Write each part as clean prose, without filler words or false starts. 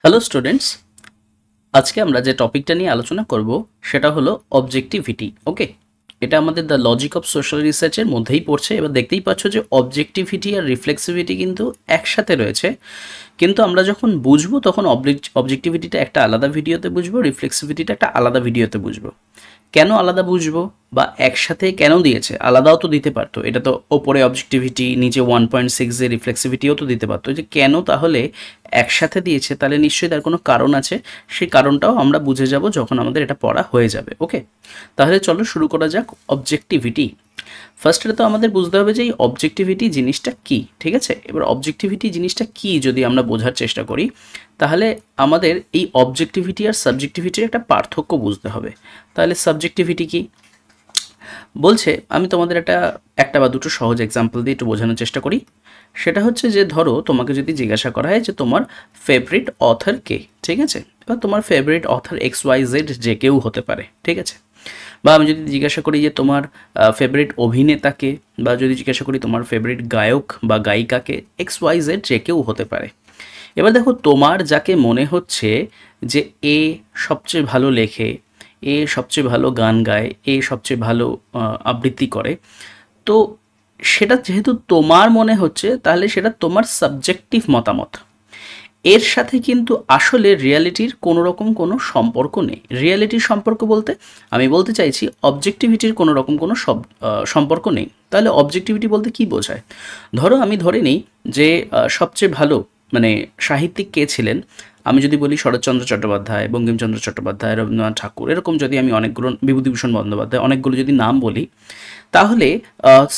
Hello students, আজকে আমরা যে টপিকটা নিয়ে আলোচনা করব সেটা হলো অবজেক্টিভিটি। ওকে, এটা আমাদের দ্য লজিক অফ সোশ্যাল রিসার্চের মধ্যেই পড়ছে। এবার দেখতেই পাচ্ছ যে অবজেক্টিভিটি আর রিফ্লেক্সিভিটি কিন্তু একসাথে রয়েছে, কিন্তু আমরা যখন বুঝবো তখন অবজেক্টিভিটিটা একটা আলাদা ভিডিওতে বুঝবো, রিফ্লেক্সিভিটিটা একটা আলাদা ভিডিওতে বুঝবো। কেন আলাদা বুঝবো বা একসাথে কেন দিয়েছে, আলাদাও তো দিতে পারতো। এটা তো ওপরে অবজেক্টিভিটি, নিচে 1.6 এর রিফ্লেক্সিভিটিও তো দিতে পারতো। যে কেন তাহলে একসাথে দিয়েছে, তাহলে নিশ্চয়ই তার কোনো কারণ আছে। সেই কারণটাও আমরা বুঝে যাব যখন আমাদের এটা পড়া হয়ে যাবে। ওকে, তাহলে চলো শুরু করা যাক। অবজেক্টিভিটি ফার্স্টে তো আমাদের বুঝতে হবে যে এই অবজেক্টিভিটি জিনিসটা কি। ঠিক আছে, এবার অবজেক্টিভিটি জিনিসটা কি যদি আমরা বোঝার চেষ্টা করি, তাহলে আমাদের এই অবজেক্টিভিটি আর সাবজেক্টিভিটির একটা পার্থক্য বুঝতে হবে। তাহলে সাবজেক্টিভিটি কি বলছে, আমি তোমাদের একটা বা দুটো সহজ এক্সাম্পল দিয়ে একটু বোঝানোর চেষ্টা করি। সেটা হচ্ছে যে ধরো তোমাকে যদি জিজ্ঞাসা করা হয় যে তোমার ফেভারিট অথর কে, ঠিক আছে, এবার তোমার ফেভারিট অথর XYZ যে কেউ হতে পারে, ঠিক আছে। বা আমি যদি জিজ্ঞাসা করি যে তোমার ফেভারিট অভিনেতাকে, বা যদি জিজ্ঞাসা করি তোমার ফেভারিট গায়ক বা গায়িকাকে, XYZ যে কেউ হতে পারে। এবার দেখো, তোমার যাকে মনে হচ্ছে যে এ সবচেয়ে ভালো লেখে, এ সবচেয়ে ভালো গান গায়, এ সবচেয়ে ভালো আবৃত্তি করে, তো সেটা যেহেতু তোমার মনে হচ্ছে, তাহলে সেটা তোমার সাবজেক্টিভ মতামত। এর সাথে কিন্তু আসলে রিয়ালিটির কোনো রকম কোনো সম্পর্ক নেই। রিয়ালিটির সম্পর্ক বলতে আমি বলতে চাইছি অবজেক্টিভিটির কোনো রকম কোনো সম্পর্ক নেই। তাহলে অবজেক্টিভিটি বলতে কি বোঝায়? ধরো আমি ধরে নিই যে সবচেয়ে ভালো মানে সাহিত্যিক কে ছিলেন। আমি যদি বলি শরৎচন্দ্র চট্টোপাধ্যায়, বঙ্কিমচন্দ্র চট্টোপাধ্যায়, রবীন্দ্রনাথ ঠাকুর, এরকম যদি আমি অনেকগুলো, বিভূতিভূষণ বন্দ্যোপাধ্যায়, অনেকগুলো যদি নাম বলি, তাহলে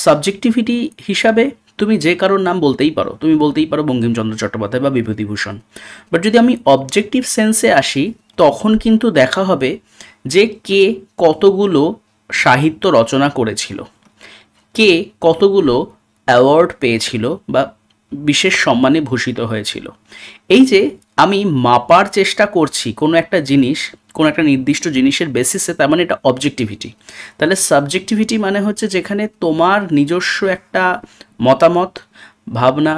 সাবজেক্টিভিটি হিসাবে তুমি যে কারোর নাম বলতেই পারো, তুমি বলতেই পারো বঙ্কিমচন্দ্র চট্টোপাধ্যায় বা বিভূতিভূষণ। বাট যদি আমি অবজেক্টিভ সেন্সে আসি, তখন কিন্তু দেখা হবে যে কে কতগুলো সাহিত্য রচনা করেছিল, কে কতগুলো অ্যাওয়ার্ড পেয়েছিল বা বিশেষ সম্মানে ভূষিত হয়েছিল। এই যে আমি মাপার চেষ্টা করছি কোনো একটা জিনিস, কোনো একটা নির্দিষ্ট জিনিসের বেসিসে, তার মানে এটা অবজেক্টিভিটি। তাহলে সাবজেক্টিভিটি মানে হচ্ছে যেখানে তোমার নিজস্ব একটা মতামত, ভাবনা,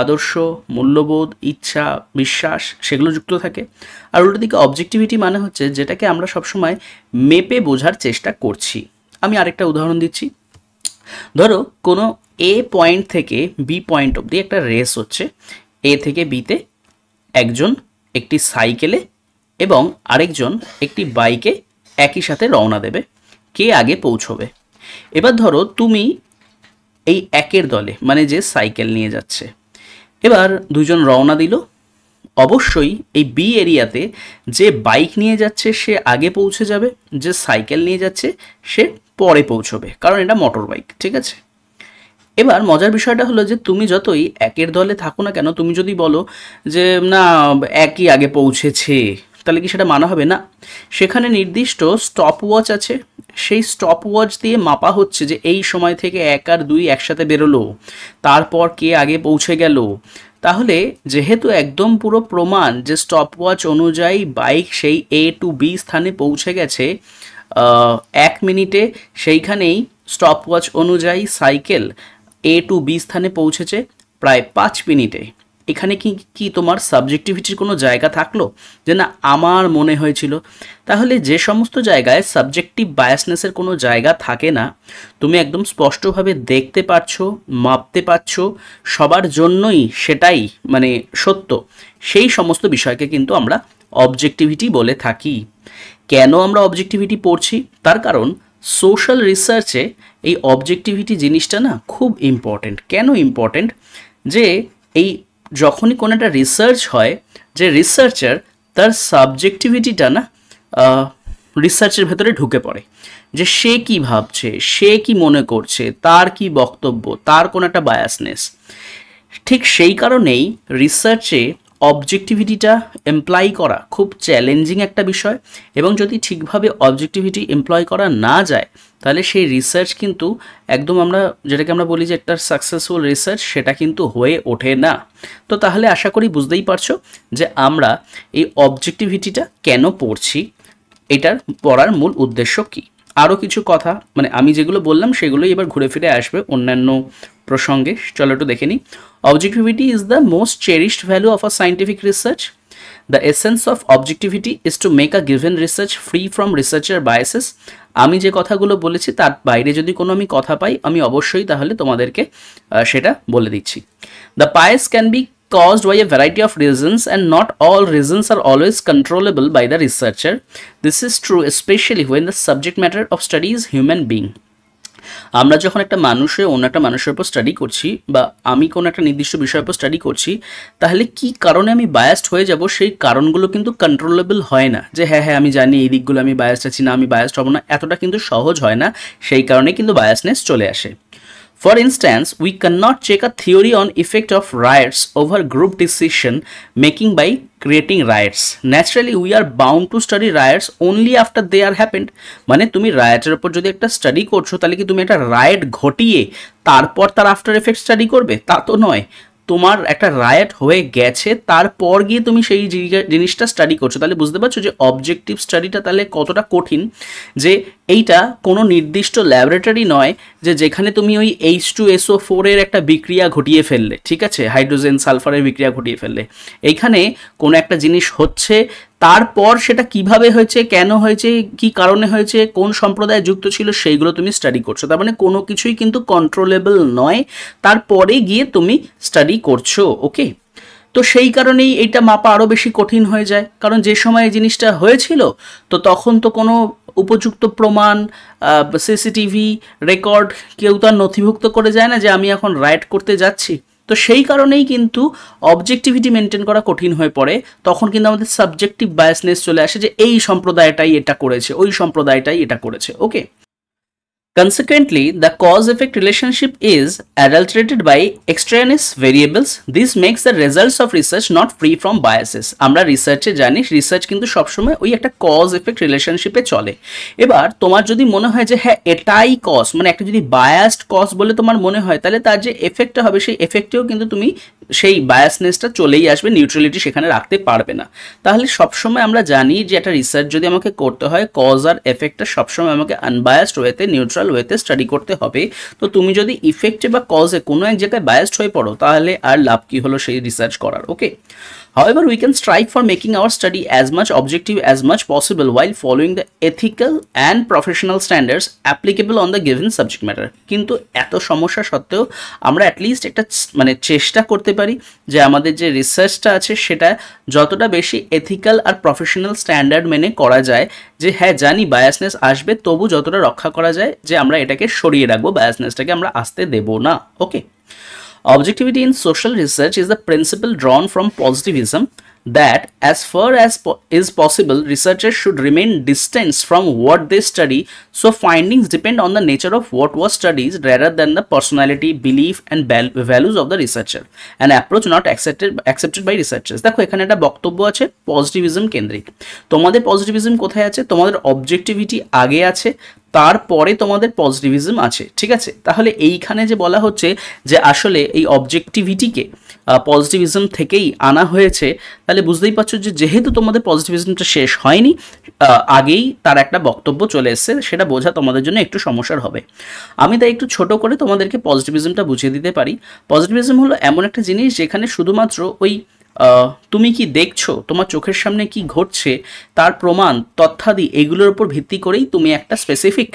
আদর্শ, মূল্যবোধ, ইচ্ছা, বিশ্বাস সেগুলো যুক্ত থাকে। আর উল্টো দিকে অবজেক্টিভিটি মানে হচ্ছে যেটাকে আমরা সবসময় মেপে বোঝার চেষ্টা করছি। আমি আরেকটা উদাহরণ দিচ্ছি। ধরো কোনো এ পয়েন্ট থেকে বি পয়েন্ট অবধি একটা রেস হচ্ছে। এ থেকে বিতে একজন একটি সাইকেলে এবং আরেকজন একটি বাইকে একই সাথে রওনা দেবে, কে আগে পৌঁছবে। এবার ধরো তুমি এই একের দলে, মানে যে সাইকেল নিয়ে যাচ্ছে। এবার দুজন রওনা দিল। অবশ্যই এই বি এরিয়াতে যে বাইক নিয়ে যাচ্ছে সে আগে পৌঁছে যাবে, যে সাইকেল নিয়ে যাচ্ছে সে পরে পৌঁছবে, কারণ এটা মোটর বাইক, ঠিক আছে। এবার মজার বিষয়টা হলো যে তুমি যতই একের দলে থাকো না কেন, তুমি যদি বলো যে না একই আগে পৌঁছেছে, তাহলে কি সেটা মানা হবে? না, সেখানে নির্দিষ্ট স্টপ ওয়াচ আছে। সেই স্টপ ওয়াচ দিয়ে মাপা হচ্ছে যে এই সময় থেকে 1 আর 2 একসাথে বেরোলো, তারপর কে আগে পৌঁছে গেল। তাহলে যেহেতু একদম পুরো প্রমাণ যে স্টপ ওয়াচ অনুযায়ী বাইক সেই A to B স্থানে পৌঁছে গেছে 1 মিনিটে, সেইখানেই স্টপ ওয়াচ অনুযায়ী সাইকেল A to B স্থানে পৌঁছেছে প্রায় 5 মিনিটে। এখানে কি কি তোমার সাবজেক্টিভিটির কোনো জায়গা থাকলো যে না আমার মনে হয়েছিল? তাহলে যে সমস্ত জায়গায় সাবজেক্টিভ বায়াসনেসের কোনো জায়গা থাকে না, তুমি একদম স্পষ্টভাবে দেখতে পাচ্ছো, মাপতে পারছো, সবার জন্যই সেটাই মানে সত্য, সেই সমস্ত বিষয়কে কিন্তু আমরা অবজেক্টিভিটি বলে থাকি। কেন আমরা অবজেক্টিভিটি পড়ছি? তার কারণ সোশ্যাল রিসার্চে এই অবজেক্টিভিটি জিনিসটা না খুব ইম্পর্টেন্ট। কেন ইম্পর্টেন্ট? যে এই যখনই কোনো একটা রিসার্চ হয়, যে রিসার্চার তার সাবজেক্টিভিটিটা না রিসার্চের ভেতরে ঢুকে পড়ে, যে সে কি ভাবছে, সে কি মনে করছে, তার কি বক্তব্য, তার কোনো একটা বায়াসনেস। ঠিক সেই কারণেই রিসার্চে অবজেক্টিভিটিটা এমপ্লয় করা খুব চ্যালেঞ্জিং একটা বিষয়। এবং যদি ঠিকভাবে অবজেক্টিভিটি এমপ্লয় করা না যায়, তাহলে সেই রিসার্চ কিন্তু একদম আমরা যেটাকে আমরা বলি যে একটা সাকসেসফুল রিসার্চ, সেটা কিন্তু হয়ে ওঠে না। তো তাহলে আশা করি বুঝতেই পারছো যে আমরা এই অবজেক্টিভিটিটা কেন পড়ছি, এটার পড়ার মূল উদ্দেশ্য কী। আরও কিছু কথা মানে আমি যেগুলো বললাম সেগুলোই এবার ঘুরে ফিরে আসবে অন্যান্য প্রসঙ্গে। চলো একটু দেখে নিই। Objectivity is the most cherished value of a scientific research. The essence of objectivity is to make a given research free from researcher biases. আমি যে কথাগুলো বলেছি তার বাইরে যদি কোনো আমি কথা পাই আমি অবশ্যই তাহলে তোমাদেরকে সেটা বলে দিচ্ছি। The bias can be caused by a variety of reasons, and not all reasons are always controllable by the researcher. This is true especially when the subject matter of study is human being. আমরা যখন একটা মানুষের অন্য একটা মানুষের উপর study করছি বা আমি কোনো একটা নির্দিষ্ট বিষয়ের উপর স্টাডি করছি, তাহলে কি কারণে আমি বায়াসড হয়ে যাব সেই কারণগুলো কিন্তু কন্ট্রোলেবল হয় না। যে হ্যাঁ আমি জানি এই দিকগুলো আমি বায়াসড আছি, না আমি বায়াসড হব না, এতটা কিন্তু সহজ হয় না। সেই কারণে কিন্তু বায়াসনেস চলে আসে। For instance, we cannot check a theory on effect of riots over group decision making by creating riots. Naturally, we are bound to study riots only after they are happened. মানে তুমি রায়টের উপর যদি একটা study করছো তাহলে কি তুমি একটা রায়ট ঘটিয়ে তারপর তার আফটার এফেক্ট স্টাডি করবে? তা তো নয়। তোমার একটা রায়ট হয়ে গেছে তারপর গিয়ে তুমি সেই জিনিসটা স্টাডি করছো। তাহলে বুঝতে পারছো যে অবজেক্টিভ স্টাডিটা তাহলে কতটা কঠিন। যে এইটা কোনো নির্দিষ্ট ল্যাবরেটরি নয় যে যেখানে তুমি ওই H2SO4 এর একটা বিক্রিয়া ঘটিয়ে ফেললে, ঠিক আছে, হাইড্রোজেন সালফারের বিক্রিয়া ঘটিয়ে ফেললে। এইখানে কোনো একটা জিনিস হচ্ছে, তারপর সেটা কিভাবে হয়েছে, কেন হয়েছে, কি কারণে হয়েছে, কোন সম্প্রদায় যুক্ত ছিল, সেইগুলো তুমি স্টাডি করছো। তার মানে কোনো কিছুই কিন্তু কন্ট্রোলেবল নয়, তারপরে গিয়ে তুমি স্টাডি করছো। ওকে, তো সেই কারণেই এইটা মাপা আরও বেশি কঠিন হয়ে যায়। কারণ যে সময় এই জিনিসটা হয়েছিল তো তখন তো কোনো উপযুক্ত প্রমাণ, সিসিটিভি রেকর্ড কেউ তো আর নথিভুক্ত করে যায় না যে আমি এখন রাইট করতে যাচ্ছি। তো সেই কারণেই কিন্তু অবজেক্টিভিটি মেনটেন করা কঠিন হয়ে পড়ে। তখন কিন্তু আমাদের সাবজেক্টিভ বায়াসনেস চলে আসে যে এই সম্প্রদায়টাই এটা করেছে, ওই সম্প্রদায়টাই এটা করেছে। ওকে, consequently, the cause-effect relationship is adulterated by extraneous variables. This makes the results of research not free from biases. আমরা রিসার্চে জানি রিসার্চ কিন্তু সবসময় ওই একটা কজ এফেক্ট রিলেশনশিপে চলে। এবার তোমার যদি মনে হয় যে হ্যাঁ এটাই কজ, মানে একটা যদি বায়াসড কজ বলে তোমার মনে হয়, তাহলে তার যে এফেক্টটা হবে সেই এফেক্টেও কিন্তু তুমি সেই বায়াসনেসটা চলেই আসবে, নিউট্রালিটি সেখানে রাখতে পারবে না। তাহলে সবসময় আমরা জানি যে একটা রিসার্চ যদি আমাকে করতে হয় কজ আর এফেক্টটা সবসময় আমাকে আনবায়াসড ওয়েতে, নিউট্রাল ওয়েতে স্টাডি করতে হবে। তো তুমি যদি ইফেক্টে বা কজে কোনো এক জায়গায় বায়াসড হয়ে পড়ো তাহলে আর লাভ কি হলো সেই রিসার্চ করার। ওকে, however we can strive for making our study as much objective as much possible while following the ethical and professional standards applicable on the given subject matter. কিন্তু এত সমস্যা সত্ত্বেও আমরা অ্যাটলিস্ট একটা মানে চেষ্টা করতে পারি যে আমাদের যে রিসার্চটা আছে সেটা যতটা বেশি এথিক্যাল আর প্রফেশনাল স্ট্যান্ডার্ড মেনে করা যায়। যে হ্যাঁ জানি বায়াসনেস আসবে, তবু যতটা রক্ষা করা যায় যে আমরা এটাকে সরিয়ে রাখবো, বায়াসনেসটাকে আমরা আসতে দেবো না। ওকে, objectivity in social research is the principle drawn from positivism that as far as is possible researchers should remain distanced from what they study, so findings depend on the nature of what was studied rather than the personality, belief and values of the researcher, an approach not accepted by researchers. দেখো এখানে একটা বক্তব্য আছে positivism কেন্দ্রিক। তোমাদের positivism কোথায় আছে? তোমাদের অবজেক্টিভিটি আগে আছে, তারপরে তোমাদের পজিটিভিজম আছে, ঠিক আছে। তাহলে এইখানে যে বলা হচ্ছে যে আসলে এই অবজেক্টিভিটিকে পজিটিভিজম থেকেই আনা হয়েছে, তাহলে বুঝতেই পারছো যে যেহেতু তোমাদের পজিটিভিজমটা শেষ হয়নি, আগেই তার একটা বক্তব্য চলে এসছে, সেটা বোঝা তোমাদের জন্য একটু সমস্যার হবে। আমি তাই একটু ছোট করে তোমাদেরকে পজিটিভিজমটা বুঝিয়ে দিতে পারি। পজিটিভিজম হলো এমন একটা জিনিস যেখানে শুধুমাত্র ওই তুমি কি দেখছো, তোমার চোখের সামনে কি ঘটছে, তার প্রমাণ, তথ্যাদি এগুলোর উপর ভিত্তি করেই তুমি একটা স্পেসিফিক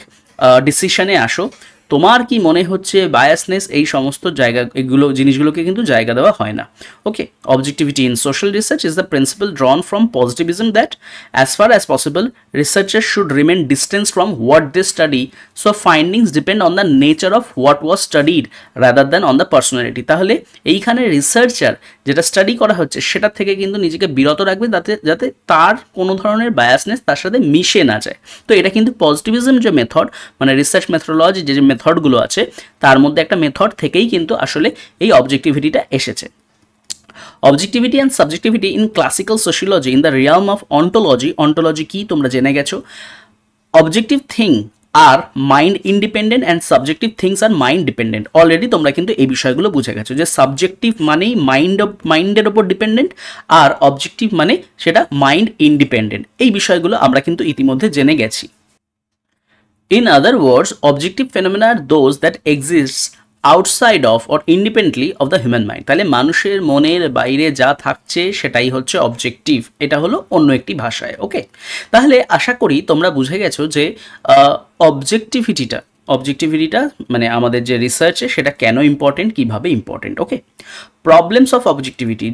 ডিসিশনে আসো। তোমার কি মনে হচ্ছে বায়াসনেস, এই সমস্ত জায়গা, এগুলো জিনিসগুলোকে কিন্তু জায়গা দেওয়া হয় না। Okay, objectivity in social research is the principle drawn from positivism that as far as possible researchers should remain distance from what they study, so findings depend on the nature of what was studied rather than on the personality. তাহলে এইখানে researcher যেটা study করা হচ্ছে সেটা থেকে কিন্তু নিজেকে বিরত রাখবে, যাতে তার কোনো ধরনের বায়াসনেস তার সাথে মিশে না যায়। তো এটা কিন্তু পজিটিভিজম যে মেথড, মানে রিসার্চ মেথোডোলজি যে মেথডগুলো আছে তার মধ্যে একটা মেথড থেকেই কিন্তু আসলে এই অবজেক্টিভিটিটা এসেছে। Objectivity and subjectivity in classical sociology in the realm of ontology. Ontology কি তোমরা জেনে গেছো। Objective thing আর mind independent and subjective things আর মাইন্ড ডিপেন্ডেন্ট। অলরেডি তোমরা কিন্তু এই বিষয়গুলো বুঝে গেছো যে সাবজেক্টিভ মানেই মাইন্ডের ওপর ডিপেন্ডেন্ট, আর অবজেক্টিভ মানে সেটা মাইন্ড ইন্ডিপেন্ডেন্ট। এই বিষয়গুলো আমরা কিন্তু ইতিমধ্যে জেনে গেছি। In other words, objective phenomena are those that exist outside of or independently of the human mind. তাহলে মানুষের মনের বাইরে যা থাকছে সেটাই হচ্ছে অবজেক্টিভ, এটা হলো অন্য একটি ভাষায়। ওকে, তাহলে আশা করি তোমরা বুঝে গেছো যে অবজেক্টিভিটিটা মানে আমাদের যে রিসার্চে সেটা কেন ইম্পর্টেন্ট, কিভাবে important. Okay, problems of objectivity.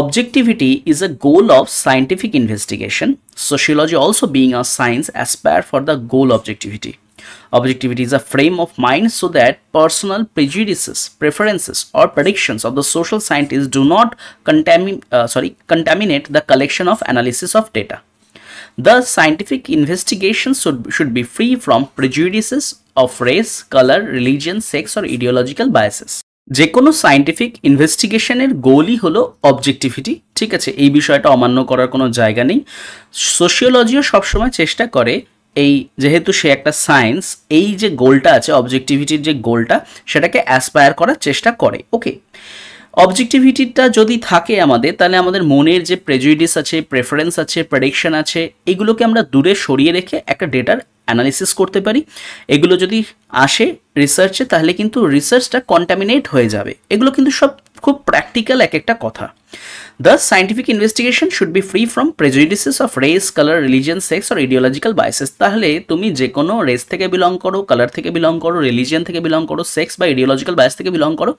Objectivity is a goal of scientific investigation. Sociology, also being a science, aspire for the goal objectivity. Objectivity is a frame of mind so that personal prejudices, preferences, or predictions of the social scientists do not contaminate the collection of analysis of data. The scientific investigation should be free from prejudices of race, color, religion, sex, or ideological biases. যে কোনো scientific ইনভেস্টিগেশনের গোলই হলো objectivity, ঠিক আছে, এই বিষয়টা অমান্য করার কোনো জায়গা নেই। সোশিওলজিও সবসময় চেষ্টা করে এই যেহেতু সে একটা সায়েন্স, এই যে গোলটা আছে অবজেক্টিভিটির যে গোলটা সেটাকে অ্যাসপায়ার করার চেষ্টা করে। ওকে, অবজেক্টিভিটিটা যদি থাকে আমাদের, তাহলে আমাদের মনের যে প্রেজুডিস আছে, প্রেফারেন্স আছে, প্রেডিকশন আছে, এগুলোকে আমরা দূরে সরিয়ে রেখে একটা ডেটার অ্যানালিসিস করতে পারি। এগুলো যদি আসে রিসার্চে তাহলে কিন্তু রিসার্চটা কন্টামিনেট হয়ে যাবে। এগুলো কিন্তু সব খুব প্র্যাকটিক্যাল এক একটা কথা। Thus, scientific investigation should be free from prejudices of race, color, religion, sex or ideological biases. তাহলে তুমি যে কোনো রেস থেকে বিলং করো, কালার থেকে বিলং করো, রিলিজিয়ন থেকে বিলং করো, সেক্স বা আইডিওলজিক্যাল বায়াস থেকে বিলং করো,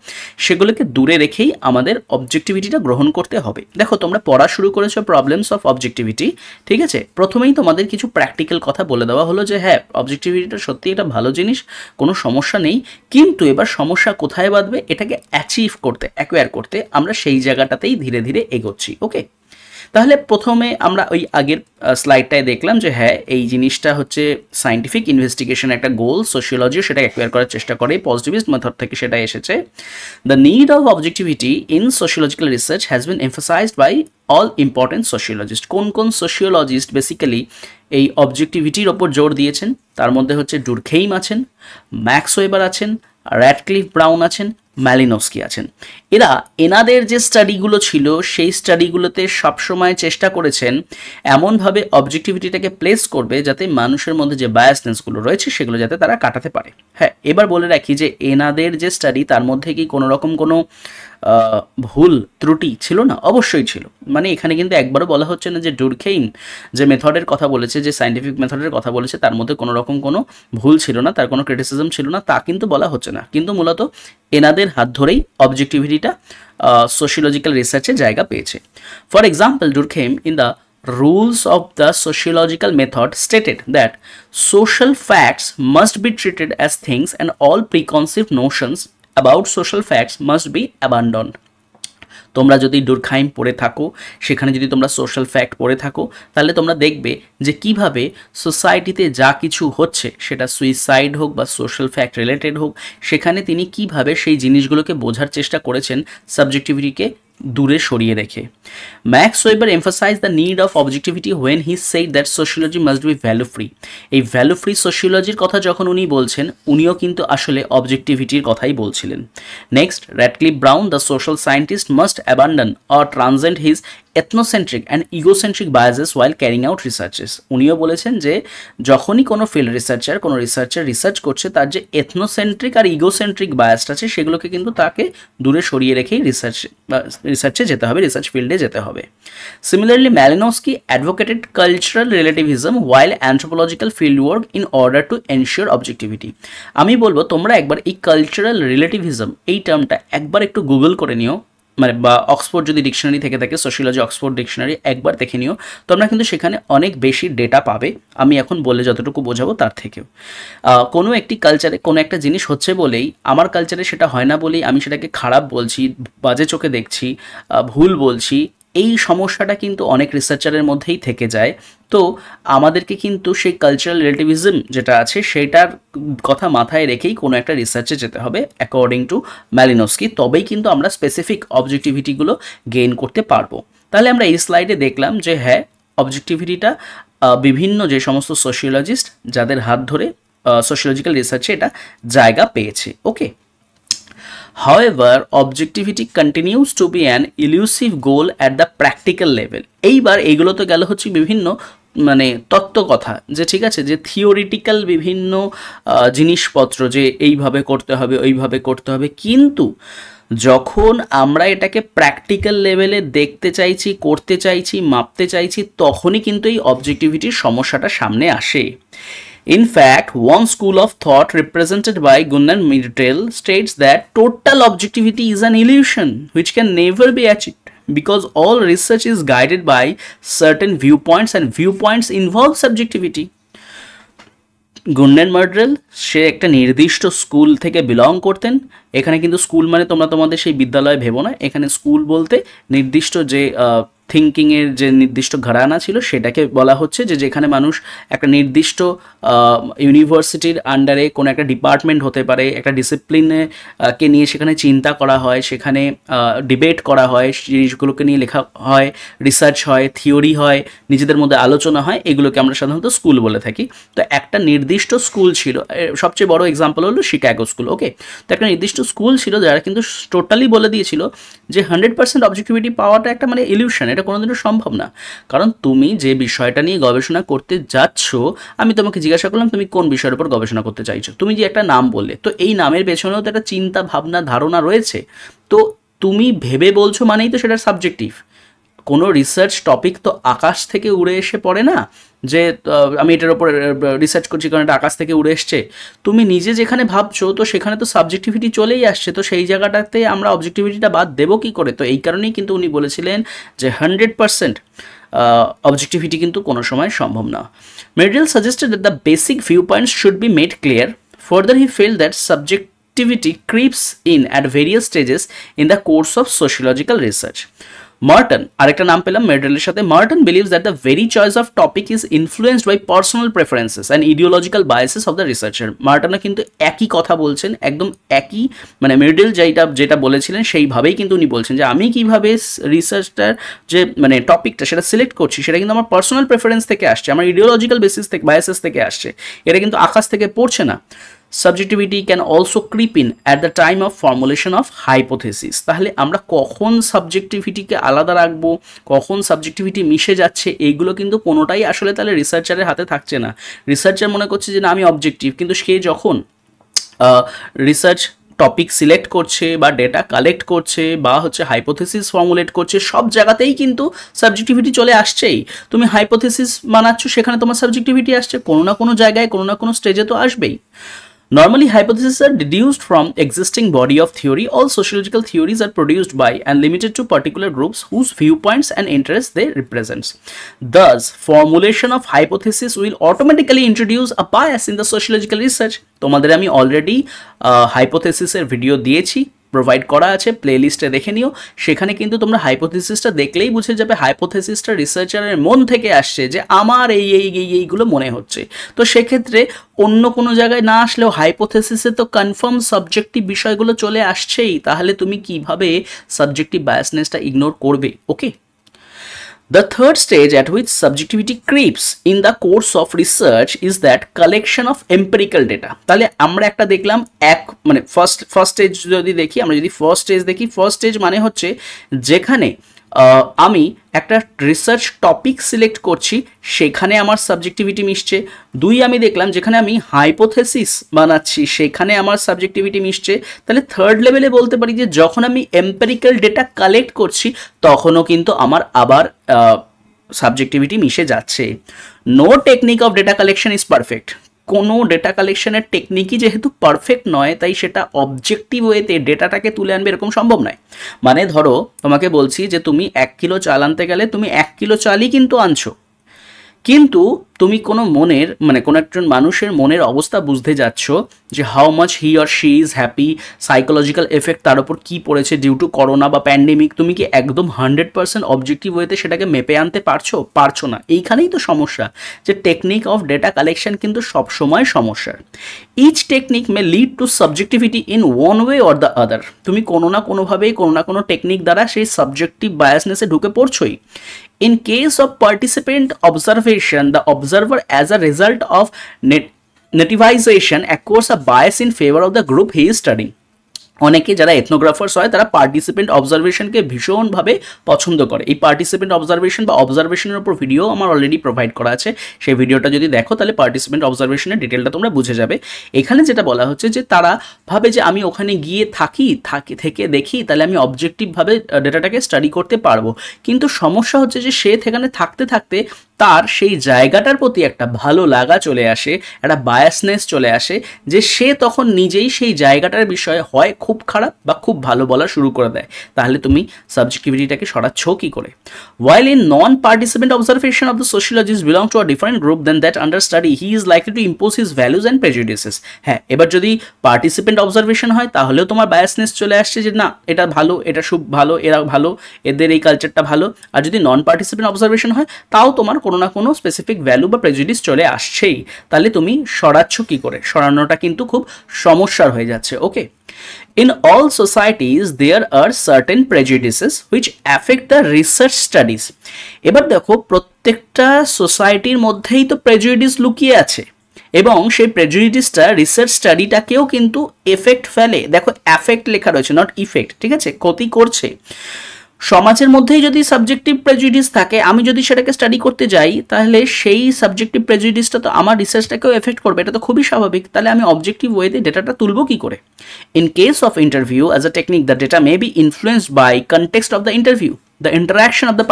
সেগুলোকে দূরে রেখেই আমাদের অবজেক্টিভিটিটা গ্রহণ করতে হবে। দেখো তোমরা পড়া শুরু করেছো প্রবলেমস অফ অবজেক্টিভিটি, ঠিক আছে, প্রথমেই তোমাদের কিছু প্র্যাকটিক্যাল কথা বলে দেওয়া হলো যে হ্যাঁ অবজেক্টিভিটিটা সত্যি একটা ভালো জিনিস, কোনো সমস্যা নেই, কিন্তু এবার সমস্যা কোথায় বাঁধবে, এটাকে অ্যাচিভ করতে, অ্যাকোয়ার করতে আমরা সেই জায়গাটাতেই ধীরে ধীরে এগোচ্ছি। ওকে, তাহলে প্রথমে আমরা ওই আগের স্লাইডটায় দেখলাম যে হ্যাঁ এই জিনিসটা হচ্ছে সায়েন্টিফিক ইনভেস্টিগেশন একটা গোল, সোশিওলজিও সেটা অ্যাকোয়ার করার চেষ্টা করে, পজিটিভিস্ট মেথড থেকে সেটা এসেছে। The need of objectivity in sociological research has been emphasised by all important sociologist. কোন কোন সোশিওলজিস্ট বেসিক্যালি এই অবজেক্টিভিটির ওপর জোর দিয়েছেন? তার মধ্যে হচ্ছে ডুরখেইম আছেন, ম্যাক্স ওয়েবার আছেন, র্যাডক্লিফ ব্রাউন আছেন, ম্যালিনস্কি আছেন। এনাদের যে স্টাডিগুলো ছিল সেই স্টাডিগুলোতে সবসময় চেষ্টা করেছেন এমনভাবে অবজেক্টিভিটিটাকে প্লেস করবে যাতে মানুষের মধ্যে যে বায়াসনেসগুলো রয়েছে সেগুলো যাতে তারা কাটাতে পারে। হ্যাঁ, এবার বলে রাখি যে এনাদের যে স্টাডি তার মধ্যে কি কোনো রকম কোনো ভুল ত্রুটি ছিল না? অবশ্যই ছিল। মানে এখানে কিন্তু একবারও বলা হচ্ছে না যে ডুরখেইম যে মেথডের কথা বলেছে, যে সায়েন্টিফিক মেথডের কথা বলেছে, তার মধ্যে কোনো রকম কোনো ভুল ছিল না, তার কোনো ক্রিটিসিজম ছিল না, তা কিন্তু বলা হচ্ছে না। কিন্তু মূলত এনাদের হাত ধরেই অবজেক্টিভিটিটা সোশিওলজিক্যাল রিসার্চে জায়গা পেয়েছে। For example, Durkheim in the rules of the sociological method stated that social facts must be treated as things and all preconceived notions about social facts must be abandoned. তোমরা যদি ডুরখাইম পড়ে থাকো, সেখানে যদি তোমরা সোশ্যাল ফ্যাক্ট পড়ে থাকো, তাহলে তোমরা দেখবে যে কিভাবে সোসাইটিতে যা কিছু হচ্ছে সেটা সুইসাইড হোক বা সোশ্যাল ফ্যাক্ট রিলেটেড হোক, সেখানে তিনি কিভাবে সেই জিনিসগুলোকে বোঝার চেষ্টা করেছেন সাবজেক্টিভিটিকে দূরে সরিয়ে রেখে। Max Weber emphasise the need of objectivity when he said that sociology must be value free. এই ভ্যালু ফ্রি সোশিওলজির কথা যখন উনি বলছেন, উনিও কিন্তু আসলে অবজেক্টিভিটির কথাই বলছিলেন। Next, Radcliffe Brown, the social scientist must abandon or transcend his ethnocentric and egocentric biases while carrying out researches. উনিও বলেছেন যে যখনই কোনো ফিল্ড রিসার্চার কোনো রিসার্চ করছে, তার যে এথনোসেন্ট্রিক আর ইগোসেন্ট্রিক বায়াসটা আছে সেগুলোকে কিন্তু তাকে দূরে সরিয়ে রেখেই রিসার্চে যেতে হবে, রিসার্চ ফিল্ডে যেতে হবে। Similarly, Malinowski advocated cultural relativism while anthropological field work in order to ensure objectivity. আমি বলবো তোমরা একবার এই কালচারাল রিলেটিভিজম এই টার্মটা একবার একটু গুগল করে নিও, মানে বা অক্সফোর্ড যদি ডিকশনারি থেকে থাকে, সোশিওলজি অক্সফোর্ড ডিকশনারি একবার দেখে নিও, তোমরা কিন্তু সেখানে অনেক বেশি ডেটা পাবে আমি এখন বলে যতটুকু বোঝাবো তার থেকেও। কোনো একটি কালচারে কোনো একটা জিনিস হচ্ছে বলেই, আমার কালচারে সেটা হয় না বলেই আমি সেটাকে খারাপ বলছি, বাজে চোখে দেখছি, ভুল বলছি, এই সমস্যাটা কিন্তু অনেক রিসার্চারের মধ্যেই থেকে যায়। তো আমাদেরকে কিন্তু সেই কালচারাল রিলেটিভিজম যেটা আছে সেটার কথা মাথায় রেখেই কোনো একটা রিসার্চে যেতে হবে অ্যাকর্ডিং টু ম্যালিনস্কি, তবেই কিন্তু আমরা স্পেসিফিক অবজেক্টিভিটিগুলো গেইন করতে পারবো। তাহলে আমরা এই স্লাইডে দেখলাম যে হ্যাঁ অবজেক্টিভিটিটা বিভিন্ন যে সমস্ত সোশিওলজিস্ট যাদের হাত ধরে সোশিওলজিক্যাল রিসার্চে এটা জায়গা পেয়েছে। ওকে, However, objectivity continues to be an elusive goal at the practical level. এইবার এইগুলো তো গেল হচ্ছে বিভিন্ন মানে তত্ত্ব কথা, যে ঠিক আছে যে থিওরিটিক্যাল বিভিন্ন জিনিসপত্র যে এইভাবে করতে হবে ওইভাবে করতে হবে, কিন্তু যখন আমরা এটাকে প্র্যাকটিক্যাল লেভেলে দেখতে চাইছি, করতে চাইছি, মাপতে চাইছি, তখনই কিন্তু এই অবজেক্টিভিটির সমস্যাটা সামনে আসে। In fact, one school of thought represented by Gunnar Myrdal states that total objectivity is an illusion which can never be achieved because all research is guided by certain viewpoints and viewpoints involve subjectivity. গুন্নার মার্ডেল সে একটা নির্দিষ্ট school থেকে belong করতেন। এখানে কিন্তু school মানে তোমরা তোমাদের সেই বিদ্যালয় ভেবো না, এখানে স্কুল বলতে নির্দিষ্ট যে থিঙ্কিংয়ের যে নির্দিষ্ট ঘরানা ছিল সেটাকে বলা হচ্ছে, যে যেখানে মানুষ একটা নির্দিষ্ট ইউনিভার্সিটির আন্ডারে কোনো একটা ডিপার্টমেন্ট হতে পারে, একটা ডিসিপ্লিনে কে নিয়ে সেখানে চিন্তা করা হয়, সেখানে ডিবেট করা হয়, জিনিসগুলোকে নিয়ে লেখা হয়, রিসার্চ হয়, থিওরি হয়, নিজেদের মধ্যে আলোচনা হয়, এগুলোকে আমরা সাধারণত স্কুল বলে থাকি। তো একটা নির্দিষ্ট স্কুল ছিল, সবচেয়ে বড় এক্সাম্পল হলো শিকাগো স্কুল। ওকে, তো একটা নির্দিষ্ট স্কুল ছিল যারা কিন্তু টোটালি বলে দিয়েছিল যে 100% অবজেক্টিভিটি পাওয়াটা একটা মানে ইলিউশন, এটা কোনোদিনও সম্ভব না। কারণ তুমি যে বিষয়টা নিয়ে গবেষণা করতে যাচ্ছ, আমি তোমাকে জিজ্ঞাসা করলাম তুমি কোন বিষয়ের উপর গবেষণা করতে চাইছো, তুমি যে একটা নাম বললে, তো এই নামের পেছনেও তো একটা চিন্তা ভাবনা ধারণা রয়েছে। তো তুমি ভেবে বলছো মানেই তো সেটা সাবজেক্টিভ। কোনো রিসার্চ টপিক তো আকাশ থেকে উড়ে এসে পড়ে না, যে আমি এটার উপর রিসার্চ করছি কারণ এটা আকাশ থেকে উড়ে এসছে। তুমি নিজে যেখানে ভাবছো তো সেখানে তো সাবজেক্টিভিটি চলেই আসছে, তো সেই জায়গাটাতে আমরা অবজেক্টিভিটিটা বাদ দেবো কী করে? তো এই কারণেই কিন্তু উনি বলেছিলেন যে 100% অবজেক্টিভিটি কিন্তু কোনো সময় সম্ভব না। Myrdal suggested that the basic view points should be made clear. Further he felt that subjectivity creeps in at various stages in the course of sociological research. Merton, আরেকটা নাম পেলাম মেরিডেলের সাথে, Merton believes that the very choice of topic is influenced by personal preferences and ideological biases of the researcher. মার্টনও কিন্তু একই কথা বলছেন, একদম একই, মানে মেরিডেল যেটা বলেছিলেন সেইভাবেই কিন্তু উনি বলছেন যে আমি কিভাবে রিসার্চটার যে মানে টপিকটা সেটা সিলেক্ট করছি সেটা কিন্তু আমার পার্সোনাল প্রেফারেন্স থেকে আসছে, আমার ইডিওলজিক্যাল বেসিস থেকে বায়াসেস থেকে আসছে, এটা কিন্তু আকাশ থেকে পড়ছে না। Subjectivity can also creep in at the time of formulation of hypothesis. তাহলে আমরা কখন সাবজেক্টিভিটিকে আলাদা রাখবো, কখন সাবজেক্টিভিটি মিশে যাচ্ছে, এইগুলো কিন্তু কোনোটাই আসলে তাহলে রিসার্চারের হাতে থাকছে না। রিসার্চার মনে করছে যে না আমি অবজেক্টিভ, কিন্তু সে যখন রিসার্চ টপিক সিলেক্ট করছে বা ডেটা কালেক্ট করছে বা হচ্ছে হাইপোথেসিস ফর্মুলেট করছে, সব জায়গাতেই কিন্তু সাবজেক্টিভিটি চলে আসছেই। তুমি হাইপোথেসিস বানাচ্ছ, সেখানে তোমার সাবজেক্টিভিটি আসছে, কোনো না কোনো জায়গায় কোনো না কোনো স্টেজে তো আসবেই। Normally, hypotheses are deduced from existing body of theory. All sociological theories are produced by and limited to particular groups whose viewpoints and interests they represent. Thus, formulation of hypothesis will automatically introduce a bias in the sociological research. তোমাদের আমি already হাইপোথেসিসের video দিয়েছি, provide করা আছে, play লিস্টে দেখে নিও। সেখানে কিন্তু তোমরা হাইপোথেসিসটা দেখলেই বুঝে যাবে হাইপোথেসিসটা রিসার্চারের মন থেকে আসছে, যে আমার এইগুলো মনে হচ্ছে। তো সেক্ষেত্রে অন্য কোনো জায়গায় না আসলেও হাইপোথেসিসে তো কনফার্ম সাবজেক্টিভ বিষয়গুলো চলে আসছেই, তাহলে তুমি কিভাবে সাবজেক্টিভ বায়াসনেসটা ইগনোর করবে? ওকে, the third stage at which subjectivity creeps in the course of research is that collection of empirical data. তাহলে আমরা একটা দেখলাম মানে ফার্স্ট স্টেজ যদি দেখি, আমরা যদি ফার্স্ট স্টেজ দেখি, ফার্স্ট স্টেজ মানে হচ্ছে যেখানে আমি একটা রিসার্চ টপিক সিলেক্ট করছি, সেখানে আমার সাবজেক্টিভিটি মিশছে। দুই, আমি দেখলাম যেখানে আমি হাইপোথেসিস বানাচ্ছি, সেখানে আমার সাবজেক্টিভিটি মিশছে। তাহলে থার্ড লেভেলে বলতে পারি যে যখন আমি এম্পেরিক্যাল ডেটা কালেক্ট করছি, তখনও কিন্তু আমার আবার সাবজেক্টিভিটি মিশে যাচ্ছে। No technique of data collection is perfect. কোনো ডেটা কালেকশনের টেকনিকই যেহেতু পারফেক্ট নয়, তাই সেটা অবজেক্টিভ ওয়েতে ডেটাটাকে তুলে আনবে এরকম সম্ভব নয়। মানে ধরো তোমাকে বলছি যে তুমি 1 কিলো চাল আনতে গেলে তুমি 1 কিলো চালই কিন্তু আনছো, কিন্তু তুমি কোনো মনের মানে কোনো একজন মানুষের মনের অবস্থা বুঝতে যাচ্ছ যে how much he or she is happy, psychological effect তার উপর কী পড়েছে ডিউ টু করোনা বা প্যান্ডেমিক, তুমি কি একদম 100% অবজেক্টিভ ওয়েতে সেটাকে মেপে আনতে পারছো না। এইখানেই তো সমস্যা, যে টেকনিক অফ ডেটা কালেকশন কিন্তু সবসময় সমস্যার। Each technique may lead to subjectivity in one way or the other. তুমি কোনো না কোনোভাবেই কোনো না কোনো টেকনিক দ্বারা সেই সাবজেক্টিভ বায়াসনেসে ঢুকে পড়ছোই। In case of participant observation, the observer as a result of nativization acquires a bias in favor of the group he is studying. অনেকে যারা এথনোগ্রাফার্স হয় তারা পার্টিসিপেন্ট অবজারভেশনকে ভীষণভাবে পছন্দ করে। এই পার্টিসিপেন্ট অবজারভেশন বা অবজারভেশনের উপর ভিডিও আমার অলরেডি প্রোভাইড করা আছে, সেই ভিডিওটা যদি দেখো তাহলে পার্টিসিপেন্ট অবজারভেশনের ডিটেলটা তোমরা বুঝে যাবে। এখানে যেটা বলা হচ্ছে যে তারা ভাবে যে আমি ওখানে গিয়ে থেকে দেখি তাহলে আমি অবজেক্টিভভাবে ডেটাটাকে স্টাডি করতে পারবো, কিন্তু সমস্যা হচ্ছে যে সে সেখানে থাকতে থাকতে তার সেই জায়গাটার প্রতি একটা ভালো লাগা চলে আসে, একটা বায়াসনেস চলে আসে, যে সে তখন নিজেই সেই জায়গাটার বিষয়ে হয় খুব খারাপ বা খুব ভালো বলা শুরু করে দেয়। তাহলে তুমি সাবজেক্টিভিটিটাকে সরাচ্ছ কি করে? While in non-participant observation of the sociologist belong to a different group than that under study, he is likely to impose his values and prejudices. হ্যাঁ, এবার যদি পার্টিসিপেন্ট অবজারভেশন হয় তাহলেও তোমার বায়াসনেস চলে আসছে যে না এটা ভালো, এটা খুব ভালো, এরা ভালো, এদের এই কালচারটা ভালো। আর যদি নন পার্টিসিপেন্ট অবজারভেশন হয় তাও তোমার কোনো না কোনো স্পেসিফিক ভ্যালু বা প্রেজুডিস চলে আসছেই। তাহলে তুমি সরাচ্ছ কি করে? সরানোটা কিন্তু খুব সমস্যার হয়ে যাচ্ছে। ওকে, in all societies there are certain prejudices which affect the research studies. এবার দেখো প্রত্যেকটা সোসাইটির মধ্যেই তো প্রেজুডিস লুকিয়ে আছে এবং সেই প্রেজুডিসটা রিসার্চ স্টাডিটাকেও কিন্তু এফেক্ট ফেলে। দেখো অ্যাফেক্ট লেখা রয়েছে, নট ইফেক্ট, ঠিক আছে? ক্ষতি করছে। সমাজের মধ্যেই যদি সাবজেক্টিভ প্রেজুডিস থাকে, আমি যদি সেটাকে স্টাডি করতে যাই তাহলে সেই সাবজেক্টিভ প্রেজুডিসটা তো আমার রিসার্চটাকেও এফেক্ট করবে, এটা তো খুবই স্বাভাবিক। তাহলে আমি অবজেক্টিভ ওয়েতে ডেটাটা তুলবো কি করে? In case of interview as a technique the data may be influenced by context of the interview, the interaction of the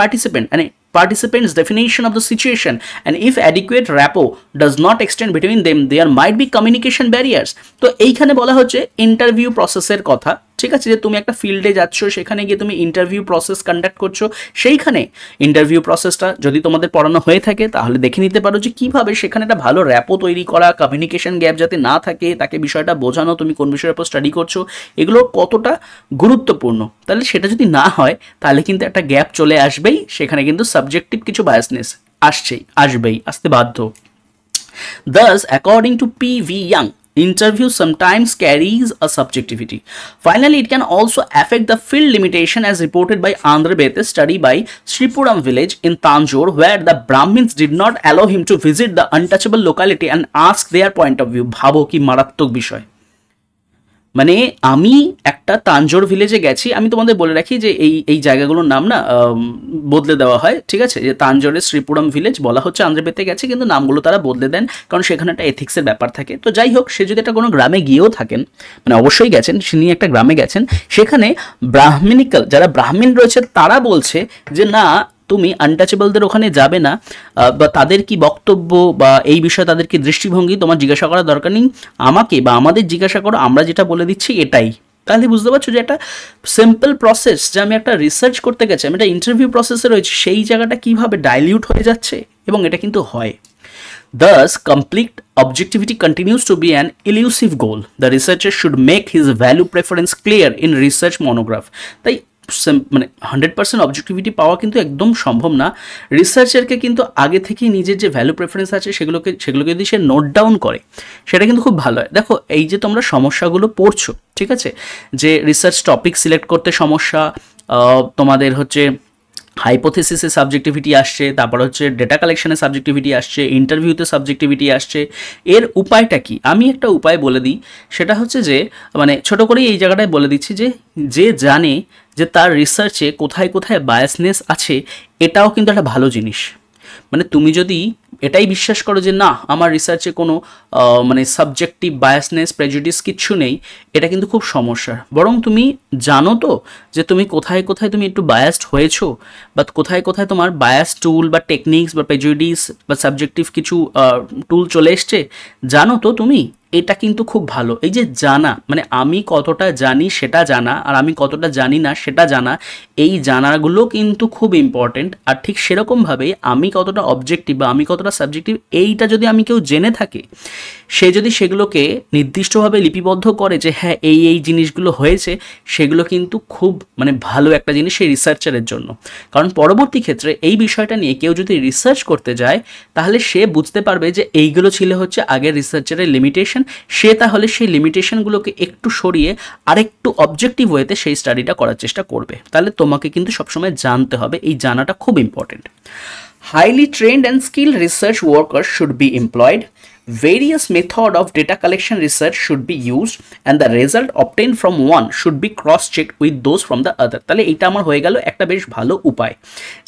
participants definition of the situation, and if adequate rapport does not extend between them there might be communication barriers. তো এইখানে বলা হচ্ছে interview প্রসেসের কথা, ঠিক আছে? যে তুমি একটা ফিল্ডে যাচ্ছ, সেখানে গিয়ে তুমি ইন্টারভিউ প্রসেস কন্ডাক্ট করছো, সেইখানে ইন্টারভিউ প্রসেসটা যদি তোমাদের পড়ানো হয়ে থাকে তাহলে দেখে নিতে পারো যে কীভাবে সেখানে একটা ভালো র্যাপো তৈরি করা, কমিউনিকেশন গ্যাপ যাতে না থাকে, তাকে বিষয়টা বোঝানো তুমি কোন বিষয়ের উপর স্টাডি করছো এগুলো কতটা গুরুত্বপূর্ণ। তাহলে সেটা যদি না হয় তাহলে কিন্তু একটা গ্যাপ চলে আসবেই, সেখানে কিন্তু সাবজেক্টিভ কিছু বায়াসনেস আসতে বাধ্য। Thus, according to P.V. Young, interview sometimes carries a subjectivity. Finally, it can also affect the field limitation as reported by Andhra Bete's study by Sripuram village in Tanjore, where the Brahmins did not allow him to visit the untouchable locality and ask their point of view. ভাবো কি মারাত্মক বিষয়। মানে আমি একটা তাঞ্জোর ভিলেজে গেছি, আমি তোমাদের বলে রাখি যে এই জায়গাগুলোর নাম না বদলে দেওয়া হয়, ঠিক আছে? যে তাঞ্জোরের শ্রীপুরম ভিলেজ বলা হচ্ছে আন্ধ্রপ্রদেশে গেছে, কিন্তু নামগুলো তারা বদলে দেন কারণ সেখানে একটা এথিক্সের ব্যাপার থাকে। তো যাই হোক, সে যদি একটা কোনো গ্রামে গিয়েও থাকেন, মানে অবশ্যই গেছেন, তিনি একটা গ্রামে গেছেন, সেখানে ব্রাহ্মণিক্যাল যারা ব্রাহ্মণ রয়েছে তারা বলছে যে না তুমি আনটাচেবলদের ওখানে যাবে না, বা তাদের কি বক্তব্য বা এই বিষয়ে তাদের কি দৃষ্টিভঙ্গি তোমার জিজ্ঞাসা করার দরকার নেই, আমাকে বা আমাদের জিজ্ঞাসা করো, আমরা যেটা বলে দিচ্ছি এটাই। তাহলে বুঝতে পারছো যে একটা সিম্পল প্রসেস, যে আমি একটা রিসার্চ করতে গেছি, আমি একটা ইন্টারভিউ প্রসেসে রয়েছি, সেই জায়গাটা কীভাবে ডাইলিউট হয়ে যাচ্ছে, এবং এটা কিন্তু হয়। Thus, complete objectivity continues to be an elusive goal. The researcher should make his value preference clear in research monograph. তাই মানে 100% অবজেক্টিভিটি পাওয়া কিন্তু একদম সম্ভব না। রিসার্চারকে কিন্তু আগে থেকেই নিজের যে ভ্যালু প্রেফারেন্স আছে সেগুলোকে যদি সে নোট ডাউন করে সেটা কিন্তু খুব ভালো হয়। দেখো এই যে তোমরা সমস্যাগুলো পড়ছো, ঠিক আছে, যে রিসার্চ টপিক সিলেক্ট করতে সমস্যা, তোমাদের হচ্ছে হাইপোথেসিসে সাবজেক্টিভিটি আসছে, তারপর হচ্ছে ডেটা কালেকশনে সাবজেক্টিভিটি আসছে, ইন্টারভিউতে সাবজেক্টিভিটি আসছে, এর উপায়টা কি? আমি একটা উপায় বলে দিই, সেটা হচ্ছে যে মানে ছোট করেই এই জায়গাটায় বলে দিচ্ছি যে জানে যে তার রিসার্চে কোথায় কোথায় বায়াসনেস আছে, এটাও কিন্তু একটা ভালো জিনিস। মানে তুমি যদি এটাই বিশ্বাস করো যে না আমার রিসার্চে কোনো মানে সাবজেক্টিভ বায়াসনেস প্রেজুডিস কিচ্ছু নেই, এটা কিন্তু খুব সমস্যার। বরং তুমি জানো তো যে তুমি কোথায় কোথায় তুমি একটু বায়াসড হয়েছো, বা কোথায় কোথায় তোমার বায়াস টুল বা টেকনিক্স বা প্রেজুডিস বা সাবজেক্টিভ কিছু টুল চলে এসছে, জানো তো তুমি, এটা কিন্তু খুব ভালো। এই যে জানা, মানে আমি কতটা জানি সেটা জানা, আর আমি কতটা জানি না সেটা জানা, এই জানাগুলো কিন্তু খুব ইম্পর্টেন্ট। আর ঠিক সেরকমভাবে আমি কতটা অবজেক্টিভ বা আমি কতটা সাবজেক্টিভ, এইটা যদি আমি কেউ জেনে থাকে, সে যদি সেগুলোকে নির্দিষ্টভাবে লিপিবদ্ধ করে যে হ্যাঁ এই জিনিসগুলো হয়েছে, সেগুলো কিন্তু খুব মানে ভালো একটা জিনিস সেই রিসার্চারের জন্য। কারণ পরবর্তী ক্ষেত্রে এই বিষয়টা নিয়ে কেউ যদি রিসার্চ করতে যায় তাহলে সে বুঝতে পারবে যে এইগুলো ছিল হচ্ছে আগের রিসার্চারের লিমিটেশন, সে তাহলে সেই লিমিটেশনগুলোকে একটু সরিয়ে আরেকটু অবজেক্টিভ ওয়েতে সেই স্টাডিটা করার চেষ্টা করবে। তাহলে তোমাকে কিন্তু সবসময় জানতে হবে, এই জানাটা খুব important. Highly trained and skilled research workers should be employed. various method of data collection research should be used and the result obtained from one should be cross checked with those from the other। তাহলে এটা আমার হয়ে গেল একটা বেশ ভালো উপায়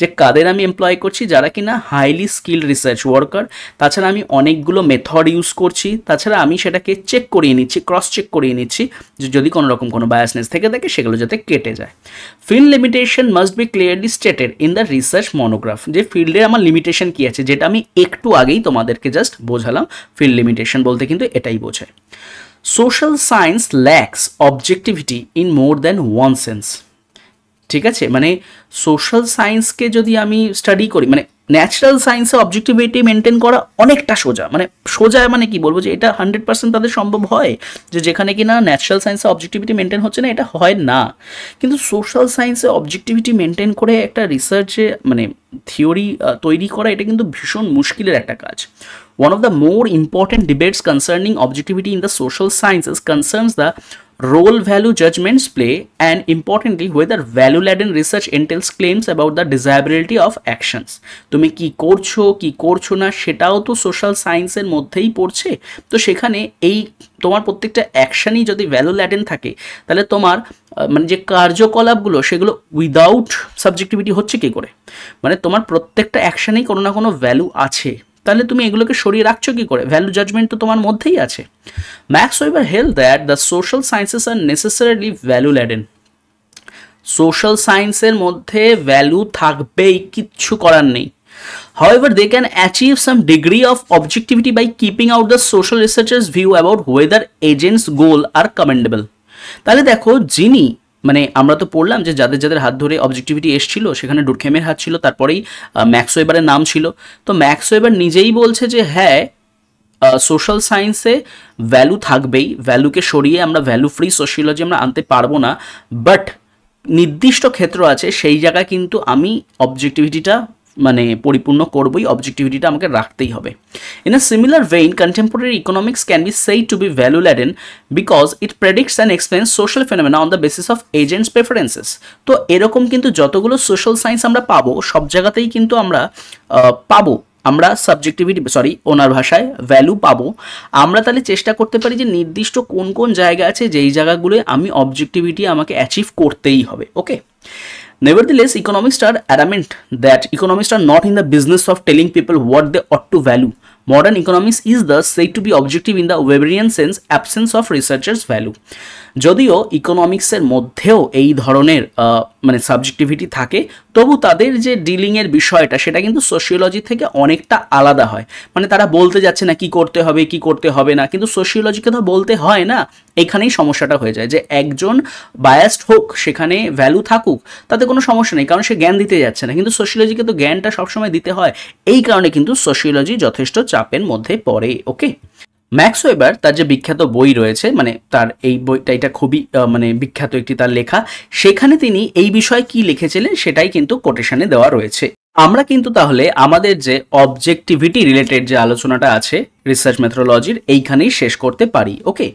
যে কাদের আমি এমপ্লয় করছি, যারা কিনা হাইলি স্কিল্ড রিসার্চ ওয়ার্কার, তাছাড়া আমি অনেকগুলো মেথড ইউজ করছি, তাছাড়া আমি সেটাকে চেক করিয়ে নিচ্ছি, ক্রস চেক করিয়ে নিচ্ছি যে যদি কোনো রকম কোনো বায়াসনেস থেকে থাকে সেগুলো যাতে কেটে যায়। Field limitation must be clearly stated in the research monograph. যে ফিল্ডে আমার লিমিটেশন কি আছে, যেটা আমি একটু আগেই তোমাদেরকে জাস্ট বোঝালাম, ফিল্ড লিমিটেশন বলতে কিন্তু এটাই বোঝায়। Social science lakhs objectivity in more than one sense. ঠিক আছে, মানে সোশ্যাল সায়েন্সকে যদি আমি স্টাডি করি, মানে ন্যাচারাল সায়েন্সে অবজেক্টিভিটি মেনটেন করা অনেকটা সোজা, মানে সোজা মানে কি বলবো যে এটা 100% তাদের সম্ভব হয়, যে যেখানে কিনা ন্যাচারাল সায়েন্সে অবজেক্টিভিটি মেনটেন হচ্ছে না, এটা হয় না। কিন্তু সোশ্যাল সায়েন্সে অবজেক্টিভিটি মেনটেন করে একটা রিসার্চে মানে থিওরি তৈরি করা, এটা কিন্তু ভীষণ মুশকিলের একটা কাজ। One of the more important debates concerning objectivity in the social sciences concerns the role value judgments play and importantly whether value laden research entails claims about the desirability of actions। তুমি কি করছো না সেটাও তো social সায়েন্সের মধ্যেই পড়ছে, তো সেখানে এই তোমার প্রত্যেকটা অ্যাকশনই যদি ভ্যালু ল্যাডেন থাকে তাহলে তোমার মানে যে কার্যকলাপগুলো সেগুলো উইদাউট সাবজেক্টিভিটি হচ্ছে কী করে, মানে তোমার প্রত্যেকটা অ্যাকশনেই কোনো না কোনো ভ্যালু আছে, তাহলে তুমি এগুলোকে সরিয়ে রাখছো কি করে? ভ্যালু জাজমেন্ট তো তোমার মধ্যেই আছে। Max Weber held that the social sciences are necessarily value laden. Social সায়েন্সের মধ্যে ভ্যালু থাকবেই, কিচ্ছু করার নেই। However, they can achieve some degree of objectivity by keeping out the social researchers' view about whether agents' goal are commendable। তাহলে দেখো, যিনি মানে আমরা তো পড়লাম যে যাদের যাদের হাত ধরে অবজেক্টিভিটি এসছিল সেখানে ডুরখেমের হাত ছিল, তারপরেই ম্যাক্স ওয়েবারের নাম ছিল। তো ম্যাক্স ওয়েবার নিজেই বলছে যে হ্যাঁ, সোশ্যাল সায়েন্সে ভ্যালু থাকবেই, ভ্যালুকে সরিয়ে আমরা ভ্যালু ফ্রি সোশিওলজি আমরা আনতে পারবো না, বাট নির্দিষ্ট ক্ষেত্র আছে সেই জায়গায় কিন্তু আমি অবজেক্টিভিটিটা মানে পরিপূর্ণ করবই, অবজেক্টিভিটিটা আমাকে রাখতেই হবে। In a similar vein contemporary economics can be said to be value laden because it predicts and explains social phenomena on the basis of agents preferences. তো এরকম কিন্তু যতগুলো সোশ্যাল সায়েন্স আমরা পাবো সব জায়গাতেই কিন্তু আমরা সাবজেক্টিভিটি ওনার ভাষায় ভ্যালু পাবো। আমরা তাহলে চেষ্টা করতে পারি যে নির্দিষ্ট কোন কোন জায়গা আছে যেই জায়গাগুলোয় আমি অবজেক্টিভিটি আমাকে অ্যাচিভ করতেই হবে। ওকে, nevertheless economists are adamant that economists are not in the business of telling people what they ought to value. Modern economics is thus said to be objective in the Weberian sense, absence of researchers' value. যদিও ইকোনমিক্সের মধ্যেও এই ধরনের মানে subjectivity থাকে, তবু তাদের যে ডিলিংয়ের বিষয়টা সেটা কিন্তু সোশিওলজি থেকে অনেকটা আলাদা হয়। মানে তারা বলতে যাচ্ছে না কি করতে হবে কি করতে হবে না, কিন্তু সোশিওলজিকে তো বলতে হয় না। এইখানেই সমস্যাটা হয়ে যায় যে একজন বায়াসড হোক, সেখানে ভ্যালু থাকুক, তাতে কোনো সমস্যা নেই, কারণ সে জ্ঞান দিতে যাচ্ছে না। কিন্তু সোশিওলজিকে তো জ্ঞানটা সবসময় দিতে হয়, এই কারণে কিন্তু সোশিওলজি যথেষ্ট চাপের মধ্যে পড়ে। ওকে, ম্যাক্স ওয়েবার তার যে বিখ্যাত বই রয়েছে, মানে তার এই বইটা এটা খুবই মানে বিখ্যাত একটি তার লেখা, সেখানে তিনি এই বিষয়ে কি লিখেছিলেন সেটাই কিন্তু কোটেশনে দেওয়া রয়েছে। আমরা কিন্তু তাহলে আমাদের যে অবজেক্টিভিটি রিলেটেড যে আলোচনাটা আছে রিসার্চ মেথোডোলজির, এইখানেই শেষ করতে পারি। ওকে,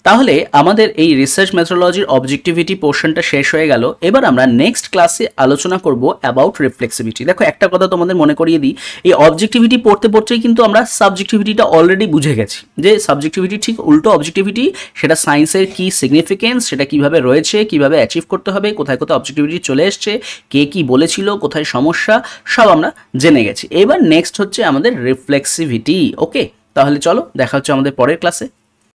তাহলে আমাদের এই রিসার্চ মেথোডোলজির অবজেক্টিভিটি পোর্শনটা শেষ হয়ে গেল। এবার আমরা নেক্সট ক্লাসে আলোচনা করব অ্যাবাউট রিফ্লেক্সিভিটি। দেখো, একটা কথা তোমাদের মনে করিয়ে দিই, এই অবজেক্টিভিটি পড়তে পড়তেই কিন্তু আমরা সাবজেক্টিভিটিটা অলরেডি বুঝে গেছি, যে সাবজেক্টিভিটি ঠিক উল্টো অবজেক্টিভিটি, সেটা সায়েন্সের কি সিগনিফিকেন্স, সেটা কিভাবে রয়েছে, কিভাবে অ্যাচিভ করতে হবে, কোথায় কোথায় অবজেক্টিভিটি চলে এসছে, কে কি বলেছিল, কোথায় সমস্যা, সব আমরা জেনে গেছি। এবার নেক্সট হচ্ছে আমাদের রিফ্লেক্সিভিটি। ওকে, তাহলে চলো দেখা হচ্ছে আমাদের পরের ক্লাসে।